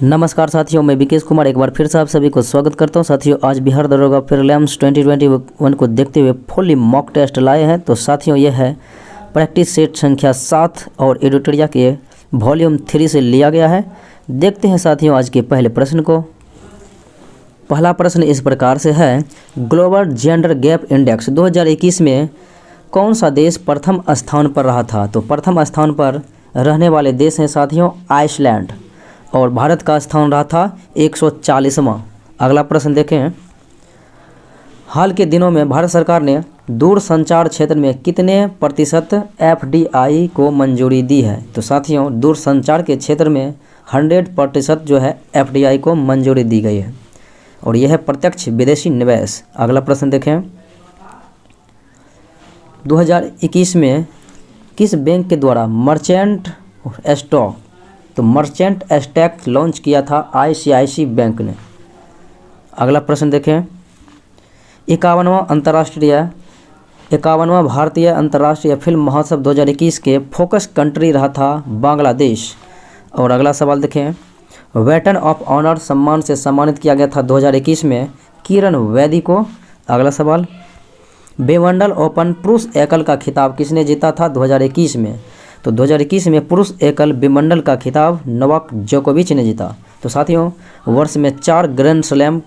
नमस्कार साथियों, मैं विकेश कुमार एक बार फिर से आप सभी को स्वागत करता हूं। साथियों, आज बिहार दरोगा प्रीलिम्स 2021 को देखते हुए फुल्ली मॉक टेस्ट लाए हैं। तो साथियों, यह है प्रैक्टिस सेट संख्या 7 और एडिटोरिया के वॉल्यूम 3 से लिया गया है। देखते हैं साथियों आज के पहले प्रश्न को। पहला प्रश्न इस प्रकार से है, ग्लोबल जेंडर गैप इंडेक्स 2021 में कौन सा देश प्रथम स्थान पर रहा था? तो प्रथम स्थान पर रहने वाले देश हैं साथियों आइसलैंड, और भारत का स्थान रहा था 140वां। अगला प्रश्न देखें, हाल के दिनों में भारत सरकार ने दूरसंचार क्षेत्र में कितने प्रतिशत FDI को मंजूरी दी है? तो साथियों, दूरसंचार के क्षेत्र में 100% जो है FDI को मंजूरी दी गई है, और यह है प्रत्यक्ष विदेशी निवेश। अगला प्रश्न देखें, 2021 में किस बैंक के द्वारा merchant stock merchant stack launch किया था ICICI बैंक ने? अगला प्रश्न देखें, 51वां भारतीय अंतर्राष्ट्रीय फिल्म महोत्सव 2021 के फोकस कंट्री रहा था बांग्लादेश। और अगला सवाल देखें, वेटन ऑफ ऑनर सम्मान से सम्मानित किया गया था 2021 में किरण बेदी को। अगला सवाल, विंबलडन ओपन पुरुष एकल का खिताब किसने जीता था 2021 में? तो 2021 में पुरुष एकल विंबलडन का खिताब नोवाक जोकोविच ने जीता। तो साथियों, वर्ष में 4 ग्रैंड स्लैम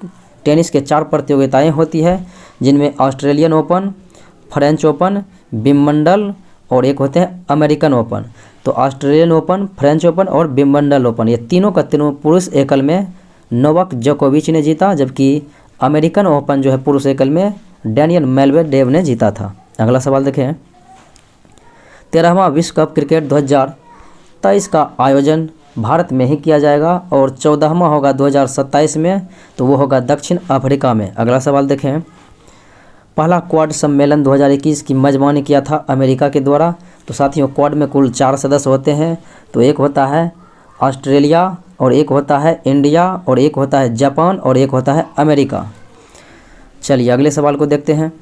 टेनिस के 4 प्रतियोगिताएं होती है, जिनमें Australian open, French open, Wimbledon और एक होते हैं अमेरिकन ओपन। तो ऑस्ट्रेलियन ओपन, फ्रेंच ओपन और विंबलडन ओपन, ये तीनों का तीनों पुरुष एकल में नोवाक जोकोविच ने जीता, जबकि अमेरिकन ओपन जो है पुरुष एकल में डैनियल मेदवेदेव ने जीता था। अगला सवाल देखें, 13वां विश्व कप क्रिकेट 2023 का आयोजन भारत में ही किया जाएगा, और 14वां होगा 2027 में, तो वो होगा दक्षिण अफ्रीका में। अगला सवाल देखें, पहला क्वाड सम्मेलन 2021 की मेजबानी किया था अमेरिका के द्वारा। तो साथियों, क्वाड में कुल 4 सदस्य होते हैं, तो एक होता है ऑस्ट्रेलिया, और एक होता है इंडिया, और एक होता है जापान, और एक होता है अमेरिका। चलिए अगले सवाल को देखते हैं,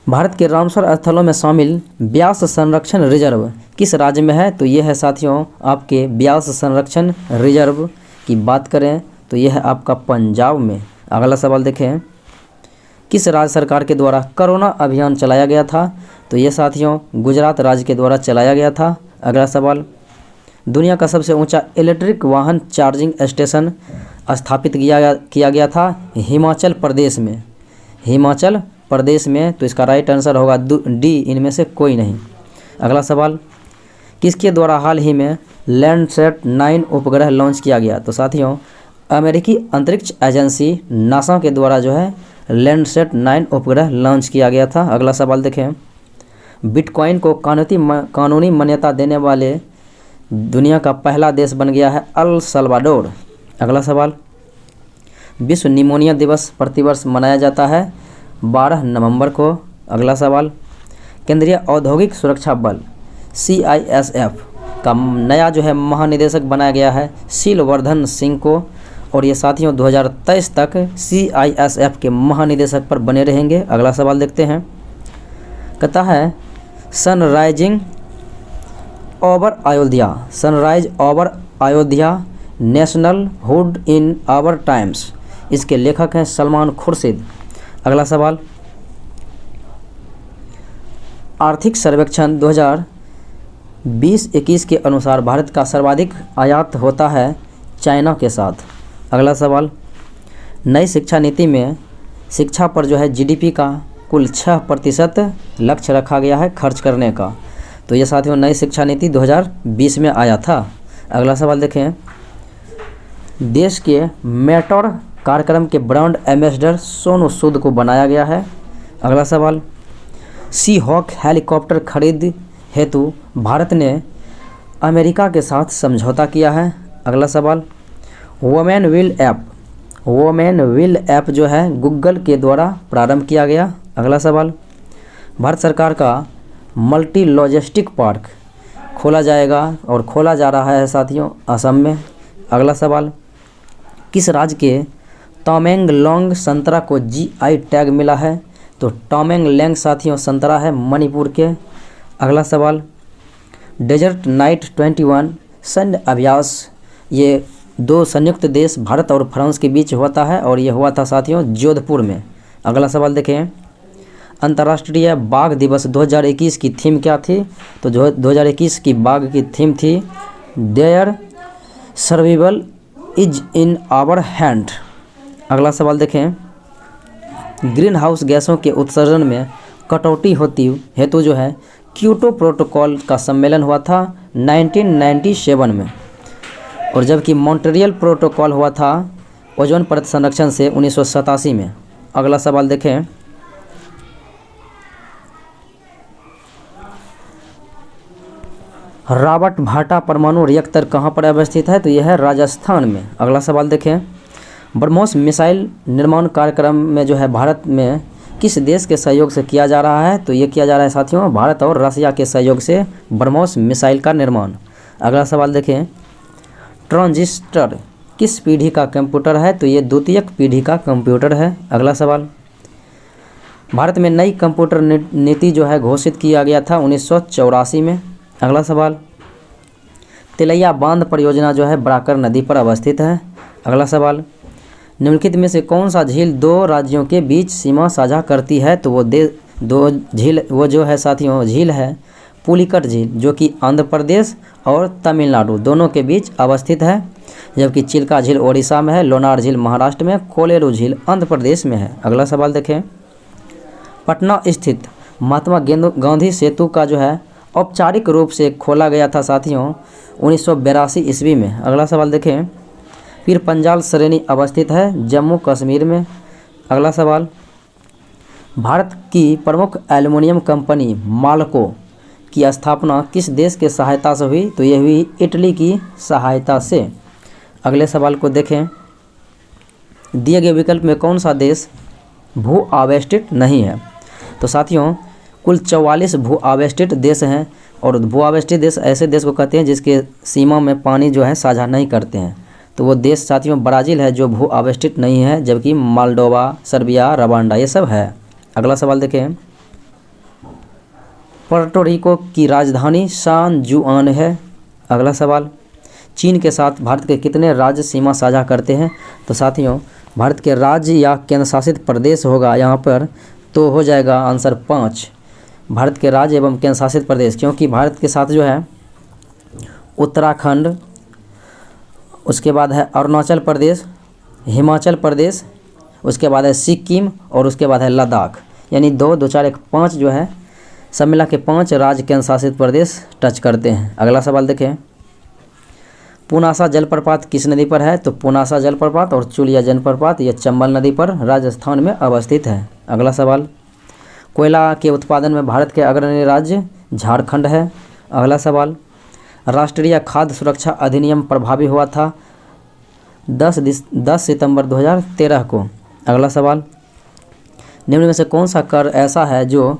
भारत के रामसर स्थलों में शामिल ब्यास संरक्षण रिजर्व किस राज्य में है? तो यह है साथियों आपके ब्यास संरक्षण रिजर्व की बात करें तो यह है आपका पंजाब में। अगला सवाल देखें, किस राज्य सरकार के द्वारा कोरोना अभियान चलाया गया था? तो यह साथियों गुजरात राज्य के द्वारा चलाया गया था। अगला सवाल, दुनिया का सबसे ऊंचा इलेक्ट्रिक वाहन चार्जिंग स्टेशन स्थापित किया गया था हिमाचल प्रदेश में। हिमाचल प्रदेश में, तो इसका राइट आंसर होगा डी, इनमें से कोई नहीं। अगला सवाल, किसके द्वारा हाल ही में लैंडसैट 9 उपग्रह लॉन्च किया गया? तो साथियों अमेरिकी अंतरिक्ष एजेंसी नासा के द्वारा जो है लैंडसैट 9 उपग्रह लॉन्च किया गया था। अगला सवाल देखें, बिटकॉइन को कानूनी मान्यता देने वाले दुनिया का पहला देश बन गया है अल सल्वाडोर। अगला सवाल, विश्व निमोनिया दिवस प्रतिवर्ष मनाया जाता है 12 नवंबर को। अगला सवाल, केंद्रीय औद्योगिक सुरक्षा बल CISF का नया जो है महानिदेशक बनाया गया है शीलवर्धन सिंह को, और ये साथियों 2023 तक CISF के महानिदेशक पर बने रहेंगे। अगला सवाल देखते हैं, कहता है sunrise over Ayodhya nationhood in our times, इसके लेखक हैं सलमान खुर्शीद। अगला सवाल, आर्थिक सर्वेक्षण 2020-21 के अनुसार भारत का सर्वाधिक आयात होता है चाइना के साथ। अगला सवाल, नई शिक्षा नीति में शिक्षा पर जो है GDP का कुल 6% लक्ष्य रखा गया है खर्च करने का। तो ये साथियों नई शिक्षा नीति 2020 में आया था। अगला सवाल देखें, देश के मेट्रो कार्यक्रम के ब्रांड एम्बेसडर सोनू सूद को बनाया गया है। अगला सवाल, सी हॉक हेलीकॉप्टर खरीद हेतु भारत ने अमेरिका के साथ समझौता किया है। अगला सवाल, वोमेन विल ऐप जो है गूगल के द्वारा प्रारंभ किया गया। अगला सवाल, भारत सरकार का मल्टी लॉजिस्टिक पार्क खोला जाएगा और खोला जा रहा है साथियों असम में। अगला सवाल, किस राज्य के तामेंगलोंग संतरा को GI टैग मिला है? तो तामेंगलोंग साथियों संतरा है मणिपुर के। अगला सवाल, डेजर्ट नाइट 21 सैन्य अभ्यास ये दो संयुक्त देश भारत और फ्रांस के बीच होता है और ये हुआ था साथियों जोधपुर में। अगला सवाल देखें, अंतर्राष्ट्रीय बाघ दिवस 2021 की थीम क्या थी? तो जो 2021 की बाघ की थीम थी their survival is in our hand. अगला सवाल देखें, ग्रीन हाउस गैसों के उत्सर्जन में कटौती होती हेतु जो है क्योटो प्रोटोकॉल का सम्मेलन हुआ था 1997 में, और जबकि मॉन्ट्रियल प्रोटोकॉल हुआ था ओजोन परत संरक्षण से 1987 में। अगला सवाल देखें, रॉबर्ट भाटा परमाणु रिएक्टर कहाँ पर अवस्थित है? तो यह है राजस्थान में। अगला सवाल देखें, ब्रह्मोस मिसाइल निर्माण कार्यक्रम में जो है भारत में किस देश के सहयोग से किया जा रहा है? तो ये किया जा रहा है साथियों भारत और रसिया के सहयोग से ब्रह्मोस मिसाइल का निर्माण। अगला सवाल देखें, ट्रांजिस्टर किस पीढ़ी का कंप्यूटर है? तो ये द्वितीयक पीढ़ी का कंप्यूटर है। अगला सवाल, भारत में नई कंप्यूटर नीति जो है घोषित किया गया था 1984 में। अगला सवाल, तिलैया बांध परियोजना जो है बराकर नदी पर अवस्थित है। अगला सवाल, निम्नलिखित में से कौन सा झील दो राज्यों के बीच सीमा साझा करती है? तो वो जो है साथियों झील है पुलिकट झील, जो कि आंध्र प्रदेश और तमिलनाडु दोनों के बीच अवस्थित है, जबकि चिल्का झील ओडिशा में है, लोनार झील महाराष्ट्र में, कोलेरू झील आंध्र प्रदेश में है। अगला सवाल देखें, पटना स्थित महात्मा गांधी सेतु का जो है औपचारिक रूप से खोला गया था साथियों 1982 ईस्वी में। अगला सवाल देखें, पीर पंजाल श्रेणी अवस्थित है जम्मू कश्मीर में। अगला सवाल, भारत की प्रमुख एल्युमिनियम कंपनी माल्को की स्थापना किस देश के सहायता से हुई? तो यह हुई इटली की सहायता से। अगले सवाल को देखें, दिए गए विकल्प में कौन सा देश भू आवेष्टित नहीं है? तो साथियों कुल 44 भू आवेष्टित देश हैं, और भू आवेष्टित देश ऐसे देश को कहते हैं जिसके सीमा में पानी जो है साझा नहीं करते हैं। तो वो देश साथियों ब्राज़ील है जो भू आवेष्टित नहीं है, जबकि मोल्डोवा, सर्बिया, रवांडा ये सब है। अगला सवाल देखें, पुर्टो रिको की राजधानी सान जुआन है। अगला सवाल, चीन के साथ भारत के कितने राज्य सीमा साझा करते हैं? तो साथियों भारत के राज्य या केंद्र शासित प्रदेश होगा यहाँ पर, तो हो जाएगा आंसर 5 भारत के राज्य एवं केंद्र शासित प्रदेश, क्योंकि भारत के साथ जो है उत्तराखंड, उसके बाद है अरुणाचल प्रदेश, हिमाचल प्रदेश, उसके बाद है सिक्किम और उसके बाद है लद्दाख, यानी 2, 2, 4, 1, 5 जो है सब मिला के 5 राज्य केंद्र शासित प्रदेश टच करते हैं। अगला सवाल देखें, पुनासा जलप्रपात किस नदी पर है? तो पुनासा जलप्रपात और चुलिया जलप्रपात यह चंबल नदी पर राजस्थान में अवस्थित है। अगला सवाल, कोयला के उत्पादन में भारत के अग्रणी राज्य झारखंड है। अगला सवाल, राष्ट्रीय खाद्य सुरक्षा अधिनियम प्रभावी हुआ था 10 सितंबर 2013 को। अगला सवाल, निम्न में से कौन सा कर ऐसा है जो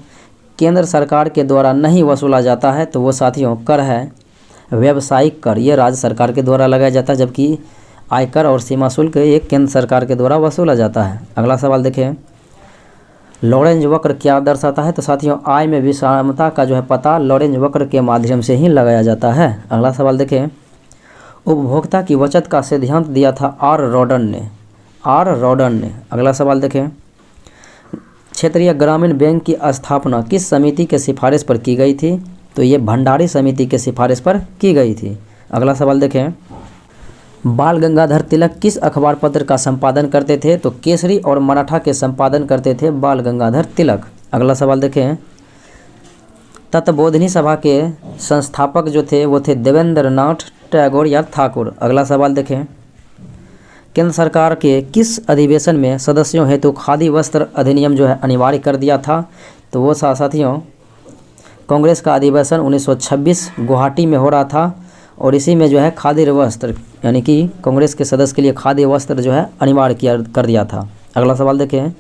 केंद्र सरकार के द्वारा नहीं वसूला जाता है? तो वो साथियों कर है व्यावसायिक कर, ये राज्य सरकार के द्वारा लगाया जाता है, जबकि आयकर और सीमा शुल्क ये केंद्र सरकार के द्वारा वसूला जाता है। अगला सवाल देखें, लॉरेंज वक्र क्या दर्शाता है? तो साथियों आय में विषमता का जो है पता लॉरेंज वक्र के माध्यम से ही लगाया जाता है। अगला सवाल देखें, उपभोक्ता की बचत का सिद्धांत दिया था आर रॉडन ने। अगला सवाल देखें, क्षेत्रीय ग्रामीण बैंक की स्थापना किस समिति के सिफारिश पर की गई थी? तो ये भंडारी समिति के सिफारिश पर की गई थी। अगला सवाल देखें, बाल गंगाधर तिलक किस अखबार पत्र का संपादन करते थे? तो केसरी और मराठा के संपादन करते थे बाल गंगाधर तिलक। अगला सवाल देखें, तत्वबोधिनी सभा के संस्थापक जो थे वो थे देवेंद्र नाथ टैगोर या ठाकुर। अगला सवाल देखें, केंद्र सरकार के किस अधिवेशन में सदस्यों हेतु खादी वस्त्र अधिनियम जो है अनिवार्य कर दिया था? तो वो साथियों कांग्रेस का अधिवेशन 1926 गुवाहाटी में हो रहा था, और इसी में जो है खादी वस्त्र यानी कि कांग्रेस के सदस्य के लिए खादी वस्त्र जो है अनिवार्य कर दिया था। अगला सवाल देखें,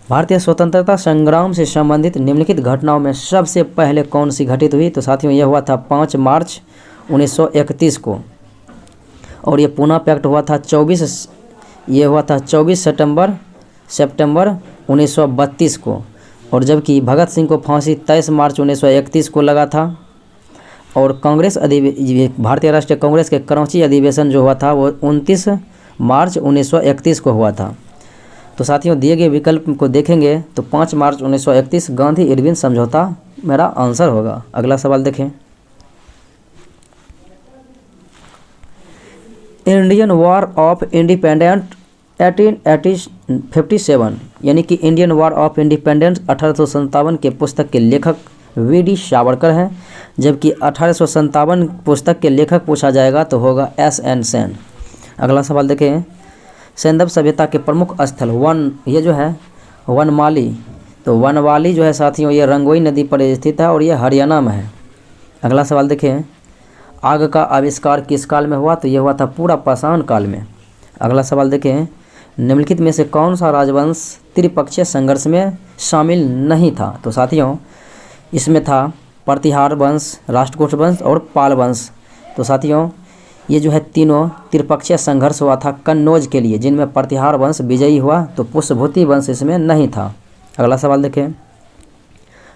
भारतीय स्वतंत्रता संग्राम से संबंधित निम्नलिखित घटनाओं में सबसे पहले कौन सी घटित हुई? तो साथियों यह हुआ था 5 मार्च 1931 को, और ये पूना पैक्ट हुआ था 24 सितंबर 1932 को, और जबकि भगत सिंह को फांसी 23 मार्च 1931 को लगा था। और कांग्रेस भारतीय राष्ट्रीय कांग्रेस के करौंची अधिवेशन जो हुआ था वो 29 मार्च 1931 को हुआ था। तो साथियों दिए गए विकल्प को देखेंगे तो 5 मार्च 1931 गांधी इरविन समझौता मेरा आंसर होगा। अगला सवाल देखें, इंडियन वॉर ऑफ इंडिपेंडेंस 1857 यानी कि इंडियन वॉर ऑफ इंडिपेंडेंस 1857 के पुस्तक के लेखक वी.डी. सावरकर हैं, जबकि 1857 पुस्तक के लेखक पूछा जाएगा तो होगा एस.एन. सेन। अगला सवाल देखें, सैंधव सभ्यता के प्रमुख स्थल ये जो है वनमाली, तो वनमाली जो है साथियों ये रंगोई नदी पर स्थित है और ये हरियाणा में है। अगला सवाल देखें, आग का आविष्कार किस काल में हुआ, तो ये हुआ था पूरा पाषाण काल में। अगला सवाल देखें, निम्नलिखित में से कौन सा राजवंश त्रिपक्षीय संघर्ष में शामिल नहीं था, तो साथियों इसमें था प्रतिहार वंश, राष्ट्रकूट वंश और पाल वंश। तो साथियों ये जो है तीनों त्रिपक्षीय संघर्ष हुआ था कन्नौज के लिए, जिनमें प्रतिहार वंश विजयी हुआ, तो पुष्यभूति वंश इसमें नहीं था। अगला सवाल देखें,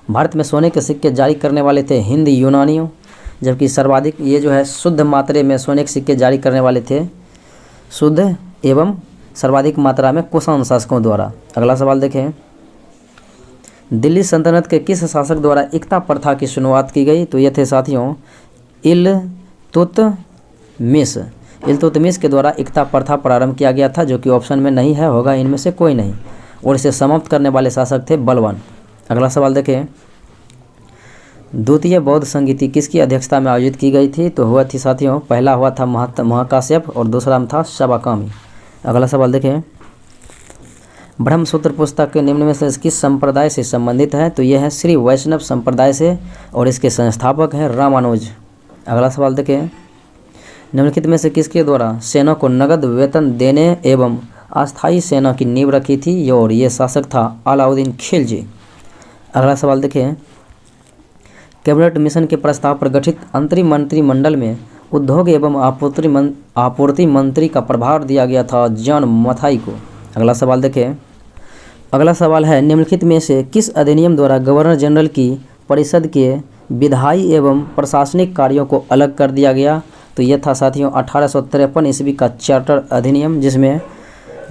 भारत में सोने के सिक्के जारी करने वाले थे हिंद यूनानियों, जबकि सर्वाधिक ये जो है शुद्ध मात्रे में सोने के सिक्के जारी करने वाले थे शुद्ध एवं सर्वाधिक मात्रा में कुषाण शासकों द्वारा। अगला सवाल देखें, दिल्ली सल्तनत के किस शासक द्वारा इक्ता प्रथा की शुरुआत की गई, तो ये थे साथियों इल्तुतमिश के द्वारा इक्ता प्रथा प्रारंभ किया गया था, जो कि ऑप्शन में नहीं है, होगा इनमें से कोई नहीं, और इसे समाप्त करने वाले शासक थे बलवान। अगला सवाल देखें, द्वितीय बौद्ध संगीति किसकी अध्यक्षता में आयोजित की गई थी, तो हुआ थी साथियों पहला हुआ था महाकाश्यप और दूसरा में था शबाकामी। अगला सवाल देखें, ब्रह्मसूत्र पुस्तक के निम्न में से किस संप्रदाय से संबंधित है, तो यह है श्री वैष्णव संप्रदाय से और इसके संस्थापक हैं रामानुज। अगला सवाल देखें, निम्नलिखित में से किसके द्वारा सेना को नगद वेतन देने एवं अस्थायी सेना की नींव रखी थी, और ये शासक था अलाउद्दीन खिलजी। अगला सवाल देखें, कैबिनेट मिशन के प्रस्ताव पर गठित अंतरिम मंत्रिमंडल में उद्योग एवं आपूर्ति मंत्री का प्रभार दिया गया था जॉन मथाई को। अगला सवाल देखें, अगला सवाल है, निम्नलिखित में से किस अधिनियम द्वारा गवर्नर जनरल की परिषद के विधायी एवं प्रशासनिक कार्यों को अलग कर दिया गया, तो यह था साथियों 1853 ईस्वी का चार्टर अधिनियम, जिसमें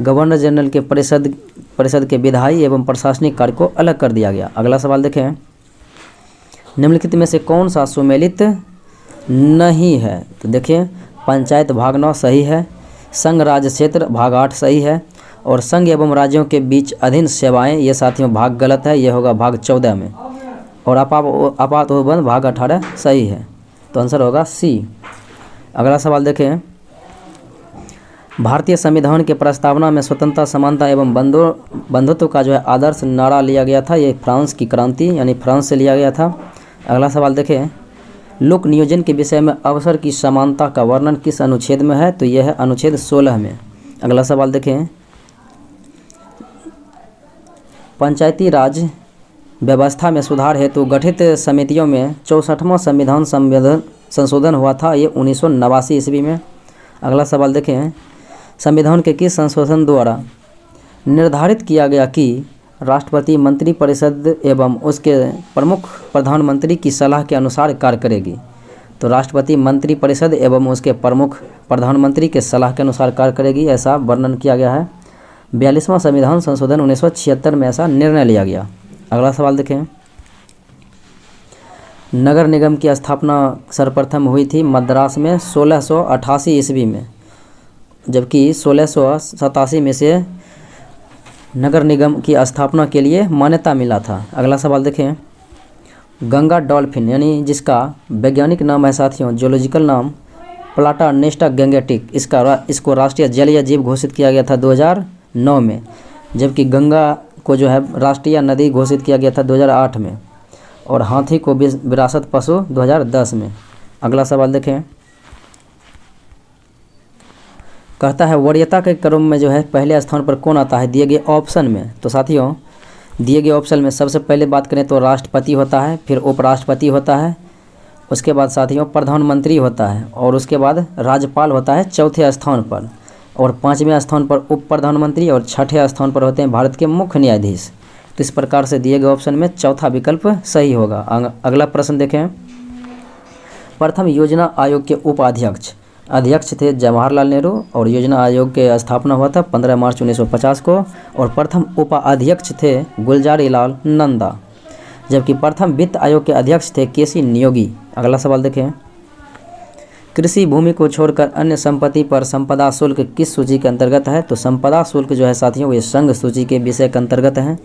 गवर्नर जनरल के परिषद के विधायी एवं प्रशासनिक कार्य को अलग कर दिया गया। अगला सवाल देखें, निम्नलिखित में से कौन सा सुमेलित नहीं है, तो देखिए पंचायत भाग 9 सही है, संघ राज्य क्षेत्र भाग 8 सही है, और संघ एवं राज्यों के बीच अधीन सेवाएं ये साथियों भाग गलत है, ये होगा भाग 14 में, और आपात उपबंध भाग 18 सही है, तो आंसर होगा सी। अगला सवाल देखें, भारतीय संविधान के प्रस्तावना में स्वतंत्रता समानता एवं बंधुत्व का जो है आदर्श नारा लिया गया था, ये फ्रांस की क्रांति यानी फ्रांस से लिया गया था। अगला सवाल देखें, लोक नियोजन के विषय में अवसर की समानता का वर्णन किस अनुच्छेद में है, तो यह है अनुच्छेद 16 में। अगला सवाल देखें, पंचायती राज व्यवस्था में सुधार हेतु गठित समितियों में 64वां संविधान संशोधन हुआ था, ये 1989 ईस्वी में। अगला सवाल देखें, संविधान के किस संशोधन द्वारा निर्धारित किया गया कि राष्ट्रपति मंत्रिपरिषद एवं उसके प्रमुख प्रधानमंत्री की सलाह के अनुसार कार्य करेगी, तो राष्ट्रपति मंत्रिपरिषद एवं उसके प्रमुख प्रधानमंत्री के सलाह के अनुसार कार्य करेगी, ऐसा वर्णन किया गया है। 42वां संविधान संशोधन 1976 में ऐसा निर्णय लिया गया। अगला सवाल देखें, नगर निगम की स्थापना सर्वप्रथम हुई थी मद्रास में 1688 ईस्वी में, जबकि 1687 में से नगर निगम की स्थापना के लिए मान्यता मिला था। अगला सवाल देखें, गंगा डॉल्फिन यानी जिसका वैज्ञानिक नाम है साथियों जूलॉजिकल नाम प्लाटानेस्टा गैंगेटिक, इसको राष्ट्रीय जलीय जीव घोषित किया गया था 2009 में, जबकि गंगा को जो है राष्ट्रीय नदी घोषित किया गया था 2008 में, और हाथी को विरासत पशु 2010 में। अगला सवाल देखें, कहता है वरीयता के क्रम में जो है पहले स्थान पर कौन आता है दिए गए ऑप्शन में, तो साथियों दिए गए ऑप्शन में सबसे पहले बात करें तो राष्ट्रपति होता है, फिर उपराष्ट्रपति होता है, उसके बाद साथियों प्रधानमंत्री होता है, और उसके बाद राज्यपाल होता है चौथे स्थान पर, और 5वें स्थान पर उप प्रधानमंत्री, और 6ठे स्थान पर होते हैं भारत के मुख्य न्यायाधीश। तो इस प्रकार से दिए गए ऑप्शन में चौथा विकल्प सही होगा। अगला प्रश्न देखें, प्रथम योजना आयोग के उपाध्यक्ष अध्यक्ष थे जवाहरलाल नेहरू और योजना आयोग के स्थापना हुआ था 15 मार्च 1950 को। और प्रथम उपाध्यक्ष थे गुलजारी लाल नंदा, जबकि प्रथम वित्त आयोग के अध्यक्ष थे केसी नियोगी। अगला सवाल देखें, कृषि भूमि को छोड़कर अन्य संपत्ति पर संपदा शुल्क किस सूची के अंतर्गत है? तो संपदा शुल्क जो है साथियों ये संघ सूची के विषय के अंतर्गत है।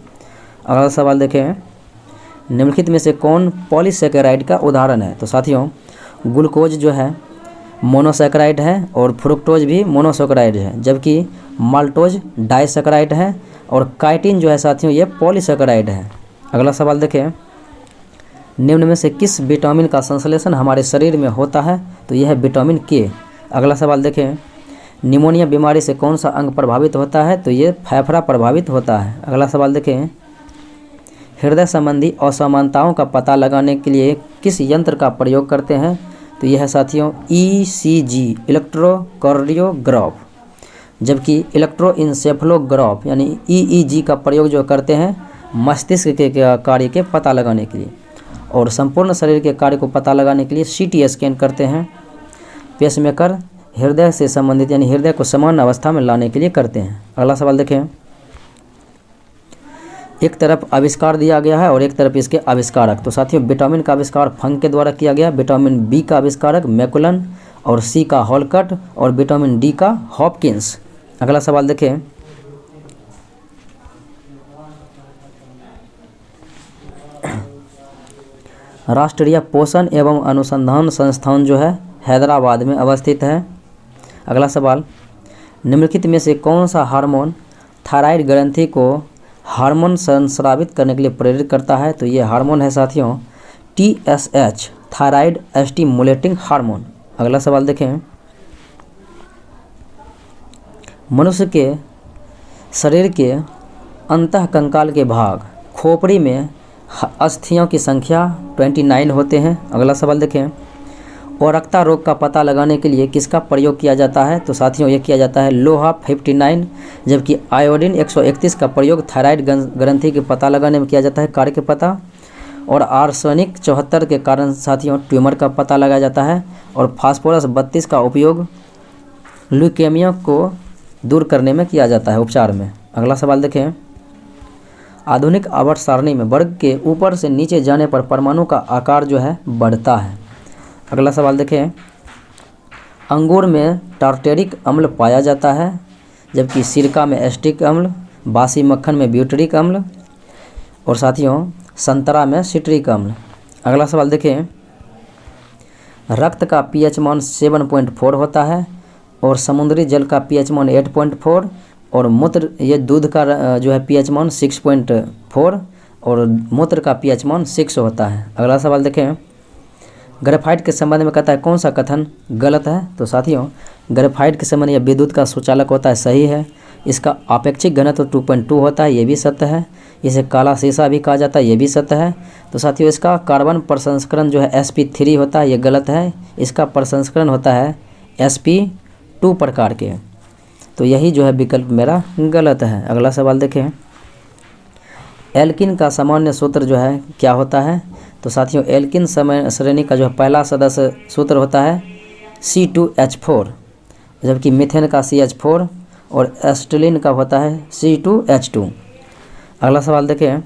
अगला सवाल देखें, निम्नलिखित में से कौन पॉलीसेकेराइड का उदाहरण है? तो साथियों ग्लूकोज जो है मोनोसेकेराइड है और फ्रुक्टोज भी मोनोसेकेराइड है, जबकि माल्टोज डाइसेकेराइड है और काइटिन जो है साथियों ये पॉलीसेकेराइड है। अगला सवाल देखें, निम्न में से किस विटामिन का संश्लेषण हमारे शरीर में होता है? तो यह है विटामिन के। अगला सवाल देखें, निमोनिया बीमारी से कौन सा अंग प्रभावित होता है? तो ये फेफड़ा प्रभावित होता है। अगला सवाल देखें, हृदय संबंधी असमानताओं का पता लगाने के लिए किस यंत्र का प्रयोग करते हैं? तो यह है साथियों ECG इलेक्ट्रोकार्डियोग्राफ, जबकि इलेक्ट्रोइंसेफलोग्राफ यानी EEG का प्रयोग जो करते हैं मस्तिष्क के कार्य के पता लगाने के लिए, और संपूर्ण शरीर के कार्य को पता लगाने के लिए CT स्कैन करते हैं। पेसमेकर हृदय से संबंधित यानी हृदय को सामान्य अवस्था में लाने के लिए करते हैं। अगला सवाल देखें, एक तरफ आविष्कार दिया गया है और एक तरफ इसके आविष्कारक। तो साथियों विटामिन का आविष्कार फंग के द्वारा किया गया, विटामिन बी का आविष्कारक मैकुलन और सी का हॉलकट और विटामिन डी का हॉपकिंस। अगला सवाल देखें, राष्ट्रीय पोषण एवं अनुसंधान संस्थान जो है हैदराबाद में अवस्थित है। अगला सवाल, निम्नलिखित में से कौन सा हार्मोन थायराइड ग्रंथि को हार्मोन संस्रावित करने के लिए प्रेरित करता है? तो ये हार्मोन है साथियों TSH थायराइड स्टिमुलेटिंग हार्मोन। अगला सवाल देखें, मनुष्य के शरीर के अंतःकंकाल के भाग खोपड़ी में अस्थियों की संख्या 29 होते हैं। अगला सवाल देखें, औरक्ता रोग का पता लगाने के लिए किसका प्रयोग किया जाता है? तो साथियों ये किया जाता है लोहा 59, जबकि आयोडीन 131 का प्रयोग थायराइड ग्रंथि के पता लगाने में किया जाता है, कार्य के पता। और आर्सेनिक 74 के कारण साथियों ट्यूमर का पता लगाया जाता है। और फास्फोरस 32 का उपयोग ल्यूकेमिया को दूर करने में किया जाता है उपचार में। अगला सवाल देखें, आधुनिक आवर्त सारणी में वर्ग के ऊपर से नीचे जाने पर परमाणु का आकार जो है बढ़ता है। अगला सवाल देखें, अंगूर में टार्टेरिक अम्ल पाया जाता है, जबकि सिरका में एस्टिक अम्ल, बासी मक्खन में ब्यूटरिक अम्ल और साथियों संतरा में सिट्रिक अम्ल। अगला सवाल देखें, रक्त का pH मान 7.4 होता है और समुद्री जल का pH मान 8.4 और मूत्र ये दूध का जो है pH मान 6.4 और मूत्र का pH मान 6 होता है। अगला सवाल देखें, ग्रेफाइट के संबंध में कहता है कौन सा कथन गलत है? तो साथियों ग्रेफाइट के संबंध यह विद्युत का सुचालक होता है, सही है। इसका आपेक्षिक घनत्व 2.2 होता है, ये भी सत्य है। इसे काला शीशा भी कहा जाता है, ये भी सत्य है। तो साथियों इसका कार्बन प्रसंस्करण जो है sp3 होता है, ये गलत है। इसका प्रसंस्करण होता है sp2 प्रकार के। तो यही जो है विकल्प मेरा गलत है। अगला सवाल देखें, एल्किन का सामान्य सूत्र जो है क्या होता है? तो साथियों एल्किन श्रेणी का जो पहला सदस्य सूत्र होता है C2H4, जबकि मीथेन का CH4 और एस्टिलीन का होता है C2H2। अगला सवाल देखें,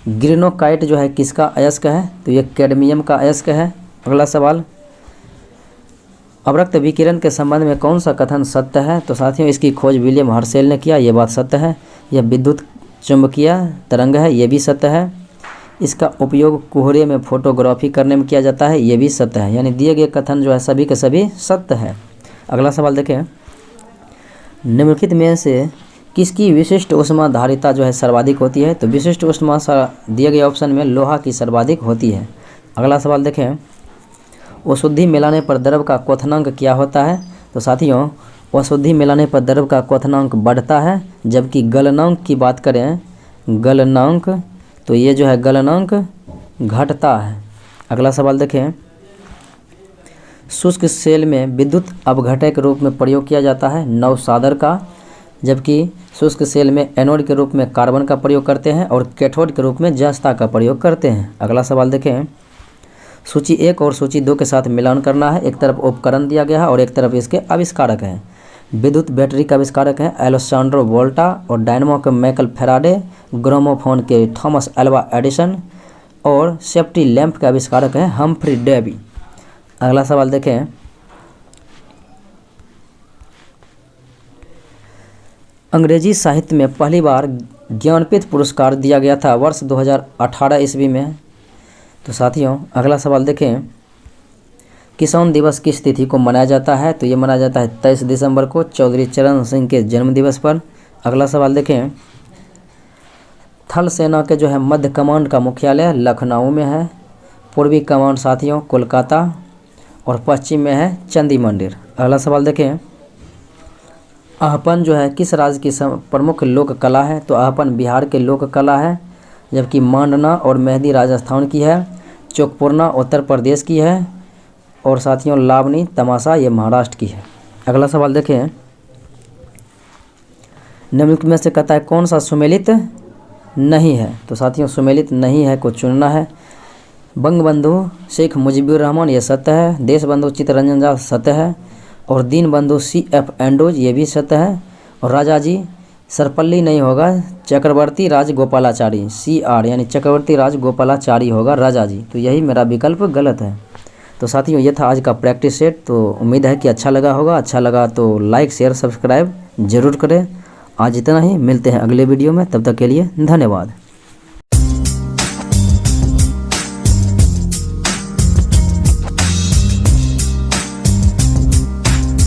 ग्रीनोकाइट जो है किसका अयस्क है? तो ये कैडमियम का अयस्क है। अगला सवाल, अवरक्त विकिरण के संबंध में कौन सा कथन सत्य है? तो साथियों इसकी खोज विलियम हर्शेल ने किया, ये बात सत्य है। यह विद्युत चुंबकीय तरंग है, ये भी सत्य है। इसका उपयोग कोहरे में फोटोग्राफी करने में किया जाता है, ये भी सत्य है। यानी दिए गए कथन जो है सभी के सभी सत्य है। अगला सवाल देखें, निम्नलिखित में से किसकी विशिष्ट ऊष्मा धारिता जो है सर्वाधिक होती है? तो विशिष्ट ऊष्मा दिए गए ऑप्शन में लोहा की सर्वाधिक होती है। अगला सवाल देखें, अशुद्धि मिलाने पर द्रव का क्वथनांक क्या होता है? तो साथियों अशुद्धि मिलाने पर द्रव का क्वथनांक बढ़ता है, जबकि गलनांक की बात करें गलनांक तो ये जो है गलनांक घटता है। अगला सवाल देखें, शुष्क सेल में विद्युत अपघटक के रूप में प्रयोग किया जाता है नवसादर का, जबकि शुष्क सेल में एनोड के रूप में कार्बन का प्रयोग करते हैं और कैथोड के रूप में जस्ता का प्रयोग करते हैं। अगला सवाल देखें, सूची 1 और सूची 2 के साथ मिलान करना है। एक तरफ उपकरण दिया गया है और एक तरफ इसके आविष्कारक हैं। विद्युत बैटरी के आविष्कारक हैं एलेक्जेंड्रो वोल्टा और डायनामो के माइकल फैराडे, ग्रामोफोन के थॉमस अल्वा एडिसन और सेफ्टी लैंप के आविष्कारक हैं हम्फ्री डेवी। अगला सवाल देखें, अंग्रेजी साहित्य में पहली बार ज्ञानपीठ पुरस्कार दिया गया था वर्ष 2018 ईस्वी में। तो साथियों अगला सवाल देखें, किसान दिवस किस तिथि को मनाया जाता है? तो ये मनाया जाता है 23 दिसंबर को, चौधरी चरण सिंह के जन्म दिवस पर। अगला सवाल देखें, थल सेना के जो है मध्य कमांड का मुख्यालय लखनऊ में है, पूर्वी कमांड साथियों कोलकाता और पश्चिम में है चंदी मंदिर। अगला सवाल देखें, आहपन जो है किस राज्य की प्रमुख लोक कला है? तो आहपन बिहार के लोक कला है, जबकि मांडना और मेहंदी राजस्थान की है, चौकपुरना उत्तर प्रदेश की है और साथियों लावनी तमाशा ये महाराष्ट्र की है। अगला सवाल देखें, निम्नलिखित में से कहता है कौन सा सुमेलित नहीं है? तो साथियों सुमेलित नहीं है को चुनना है। बंगबंधु शेख मुजीबुर रहमान ये सत्य है, देशबंधु चित्तरंजन दास सत्य है और दीनबंधु CF एंडोज ये भी सत्य है और राजाजी सरपल्ली नहीं होगा, चक्रवर्ती राजगोपालाचारी CR यानी चक्रवर्ती राजगोपालाचारी होगा राजाजी। तो यही मेरा विकल्प गलत है। तो साथियों ये था आज का प्रैक्टिस सेट। तो उम्मीद है कि अच्छा लगा होगा। अच्छा लगा तो लाइक शेयर सब्सक्राइब जरूर करें। आज इतना ही, मिलते हैं अगले वीडियो में, तब तक के लिए धन्यवाद।